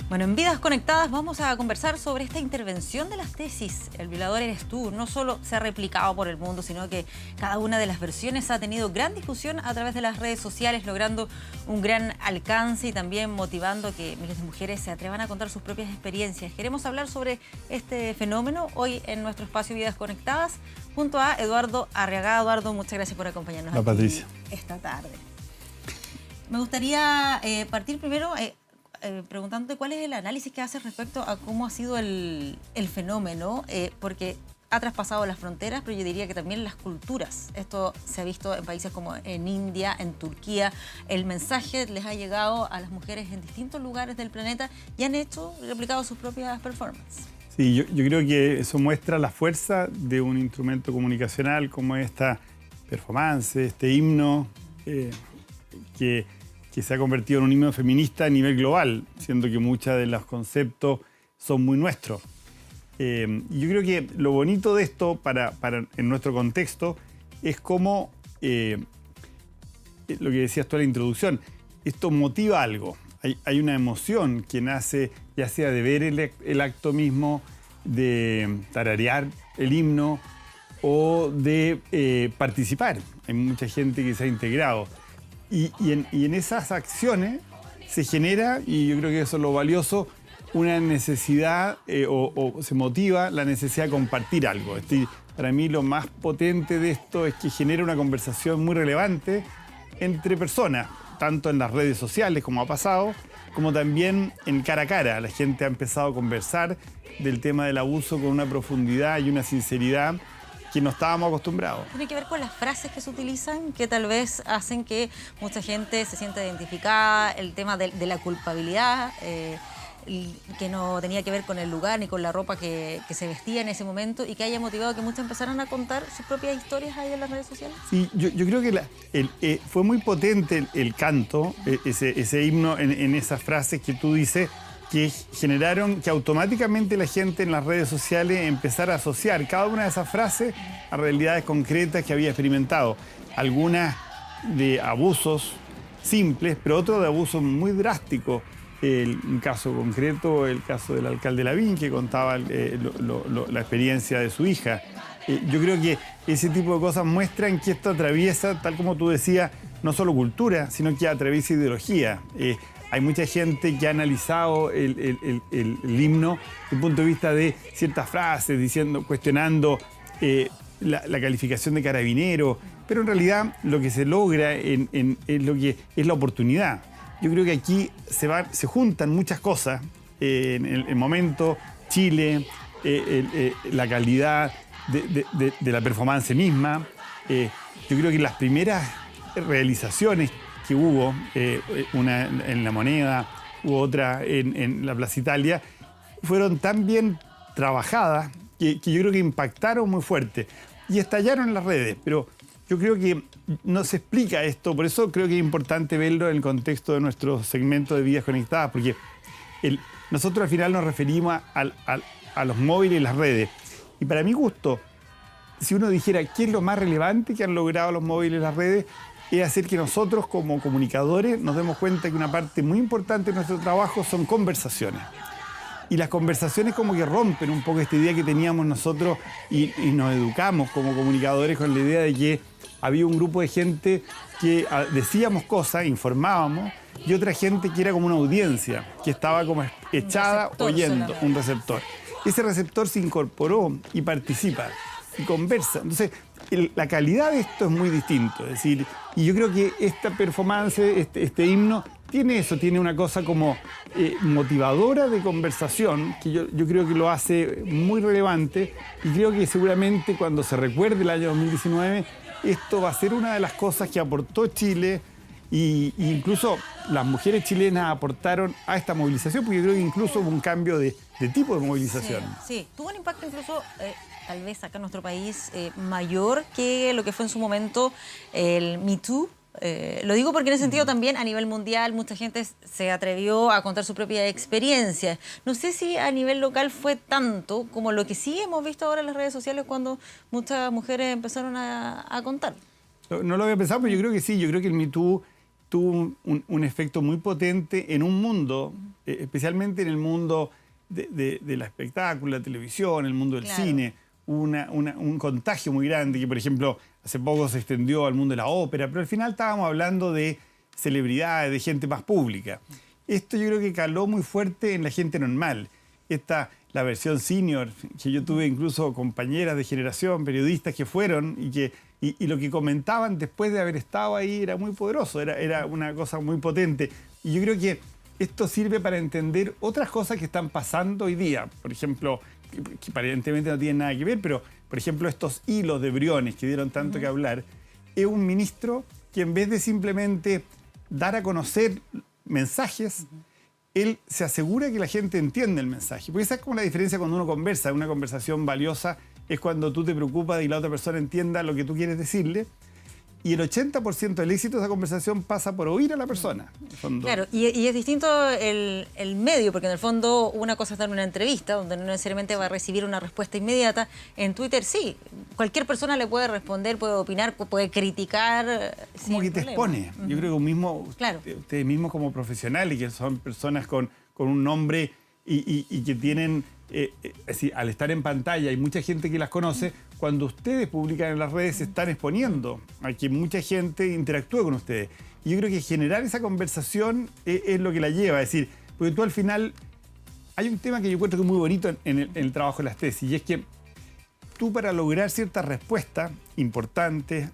Bueno, en Vidas Conectadas vamos a conversar sobre esta intervención de las tesis. El violador eres tú. No solo se ha replicado por el mundo, sino que cada una de las versiones ha tenido gran difusión a través de las redes sociales, logrando un gran alcance y también motivando que miles de mujeres se atrevan a contar sus propias experiencias. Queremos hablar sobre este fenómeno hoy en nuestro espacio Vidas Conectadas junto a Eduardo Arriagada. Eduardo, muchas gracias por acompañarnos aquí Patricia. esta tarde. Me gustaría partir primero preguntándote cuál es el análisis que haces respecto a cómo ha sido el fenómeno, porque ha traspasado las fronteras, pero yo diría que también las culturas. Esto se ha visto en países como en India, en Turquía. El mensaje les ha llegado a las mujeres en distintos lugares del planeta y han replicado sus propias performances. Sí, yo creo que eso muestra la fuerza de un instrumento comunicacional como esta performance, este himno que se ha convertido en un himno feminista a nivel global, siendo que muchos de los conceptos son muy nuestros. Y yo creo que lo bonito de esto en nuestro contexto es cómo, lo que decías tú en la introducción, esto motiva algo. Hay una emoción que nace ya sea de ver el acto mismo, de tararear el himno o de participar. Hay mucha gente que se ha integrado. Y en esas acciones se genera, y yo creo que eso es lo valioso, una necesidad o se motiva la necesidad de compartir algo. Para mí lo más potente de esto es que genera una conversación muy relevante entre personas, tanto en las redes sociales como ha pasado, como también en cara a cara. La gente ha empezado a conversar del tema del abuso con una profundidad y una sinceridad que no estábamos acostumbrados. Tiene que ver con las frases que se utilizan, que tal vez hacen que mucha gente se sienta identificada, el tema de la culpabilidad, que no tenía que ver con el lugar ni con la ropa que se vestía en ese momento y que haya motivado que muchos empezaran a contar sus propias historias ahí en las redes sociales. Sí, yo creo que fue muy potente el canto, ese himno en esas frases que tú dices, que generaron que automáticamente la gente en las redes sociales empezara a asociar cada una de esas frases a realidades concretas que había experimentado. Algunas de abusos simples, pero otros de abusos muy drásticos. Un caso concreto, el caso del alcalde Lavín, que contaba la experiencia de su hija. Yo creo que ese tipo de cosas muestran que esto atraviesa, tal como tú decías, no solo cultura, sino que atraviesa ideología. Hay mucha gente que ha analizado el himno desde el punto de vista de ciertas frases, cuestionando la calificación de carabinero, pero en realidad lo que se logra es lo que es la oportunidad. Yo creo que aquí se juntan muchas cosas, en el momento, Chile, la calidad de la performance misma. Yo creo que las primeras realizaciones que hubo, una en La Moneda, u otra en la Plaza Italia, fueron tan bien trabajadas que yo creo que impactaron muy fuerte y estallaron en las redes, pero yo creo que no se explica esto, por eso creo que es importante verlo en el contexto de nuestro segmento de Vidas Conectadas, porque nosotros al final nos referimos a los móviles y las redes. Y para mi gusto, si uno dijera qué es lo más relevante que han logrado los móviles y las redes, es hacer que nosotros como comunicadores nos demos cuenta que una parte muy importante de nuestro trabajo son conversaciones. Y las conversaciones como que rompen un poco esta idea que teníamos nosotros y nos educamos como comunicadores con la idea de que había un grupo de gente que decíamos cosas, informábamos, y otra gente que era como una audiencia, que estaba como echada oyendo, un receptor. Ese receptor se incorporó y participa y conversa. Entonces, la calidad de esto es muy distinto. Es decir, y yo creo que esta performance, este himno, tiene eso, tiene una cosa como motivadora de conversación, que yo creo que lo hace muy relevante, y creo que seguramente cuando se recuerde el año 2019, esto va a ser una de las cosas que aportó Chile, y incluso las mujeres chilenas aportaron a esta movilización, porque yo creo que incluso hubo un cambio de tipo de movilización. Sí, tuvo un impacto incluso, tal vez acá en nuestro país, mayor que lo que fue en su momento el Me Too. Lo digo porque en ese sentido también a nivel mundial mucha gente se atrevió a contar su propia experiencia. No sé si a nivel local fue tanto como lo que sí hemos visto ahora en las redes sociales cuando muchas mujeres empezaron a contar. No lo había pensado, pero yo creo que sí. Yo creo que el Me Too tuvo un efecto muy potente en un mundo, especialmente en el mundo de la espectáculo, la televisión, el mundo del cine. Un contagio muy grande que, por ejemplo, hace poco se extendió al mundo de la ópera, pero al final estábamos hablando de celebridades, de gente más pública. Esto yo creo que caló muy fuerte en la gente normal. La versión senior, que yo tuve incluso compañeras de generación, periodistas que fueron y lo que comentaban después de haber estado ahí era muy poderoso, era una cosa muy potente. Y yo creo que esto sirve para entender otras cosas que están pasando hoy día. Por ejemplo, que aparentemente no tienen nada que ver, pero por ejemplo estos hilos de Briones que dieron tanto que hablar, es un ministro que en vez de simplemente dar a conocer mensajes, él se asegura que la gente entiende el mensaje. Porque esa es como la diferencia cuando uno conversa. Una conversación valiosa es cuando tú te preocupas de que la otra persona entienda lo que tú quieres decirle. Y el 80% del éxito de esa conversación pasa por oír a la persona. Claro, y es distinto el medio, porque en el fondo una cosa es dar una entrevista, donde no necesariamente va a recibir una respuesta inmediata. En Twitter sí, cualquier persona le puede responder, puede opinar, puede criticar. Como que te expone. Yo creo que ustedes mismos como profesionales, que son personas con un nombre y que tienen, al estar en pantalla, hay mucha gente que las conoce. Cuando ustedes publican en las redes se están exponiendo a que mucha gente interactúe con ustedes. Y yo creo que generar esa conversación es lo que la lleva. Es decir, porque tú al final... Hay un tema que yo encuentro que es muy bonito en el trabajo de las tesis, y es que tú para lograr ciertas respuestas importantes,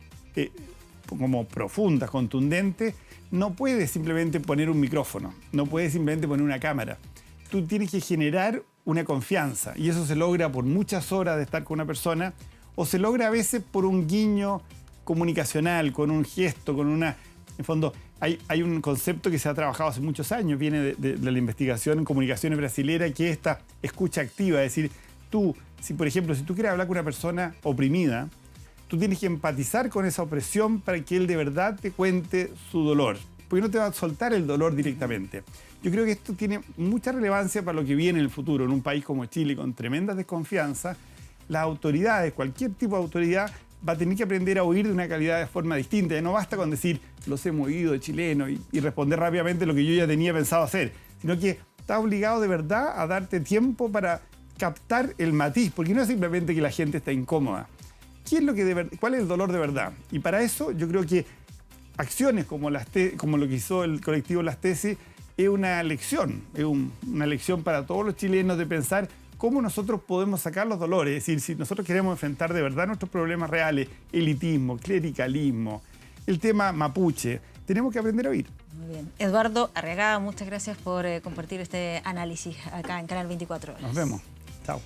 como profundas, contundentes, no puedes simplemente poner un micrófono, no puedes simplemente poner una cámara. Tú tienes que generar una confianza, y eso se logra por muchas horas de estar con una persona, o se logra a veces por un guiño comunicacional, con un gesto, con una... En fondo, hay un concepto que se ha trabajado hace muchos años, viene de la investigación en comunicaciones brasilera, que es esta escucha activa. Es decir, por ejemplo, si tú quieres hablar con una persona oprimida, tú tienes que empatizar con esa opresión para que él de verdad te cuente su dolor, porque no te va a soltar el dolor directamente. Yo creo que esto tiene mucha relevancia para lo que viene en el futuro. En un país como Chile, con tremenda desconfianza, las autoridades, cualquier tipo de autoridad, va a tener que aprender a oír de una calidad de forma distinta. Ya no basta con decir, los hemos oído de chileno y responder rápidamente lo que yo ya tenía pensado hacer, sino que está obligado de verdad a darte tiempo para captar el matiz, porque no es simplemente que la gente está incómoda. ¿Cuál es el dolor de verdad? Y para eso yo creo que acciones como lo que hizo el colectivo Las Tesis es una lección, una lección para todos los chilenos de pensar cómo nosotros podemos sacar los dolores. Es decir, si nosotros queremos enfrentar de verdad nuestros problemas reales, elitismo, clericalismo, el tema mapuche, tenemos que aprender a oír. Muy bien. Eduardo Arriagada, muchas gracias por compartir este análisis acá en Canal 24 Horas. Nos vemos. Chao.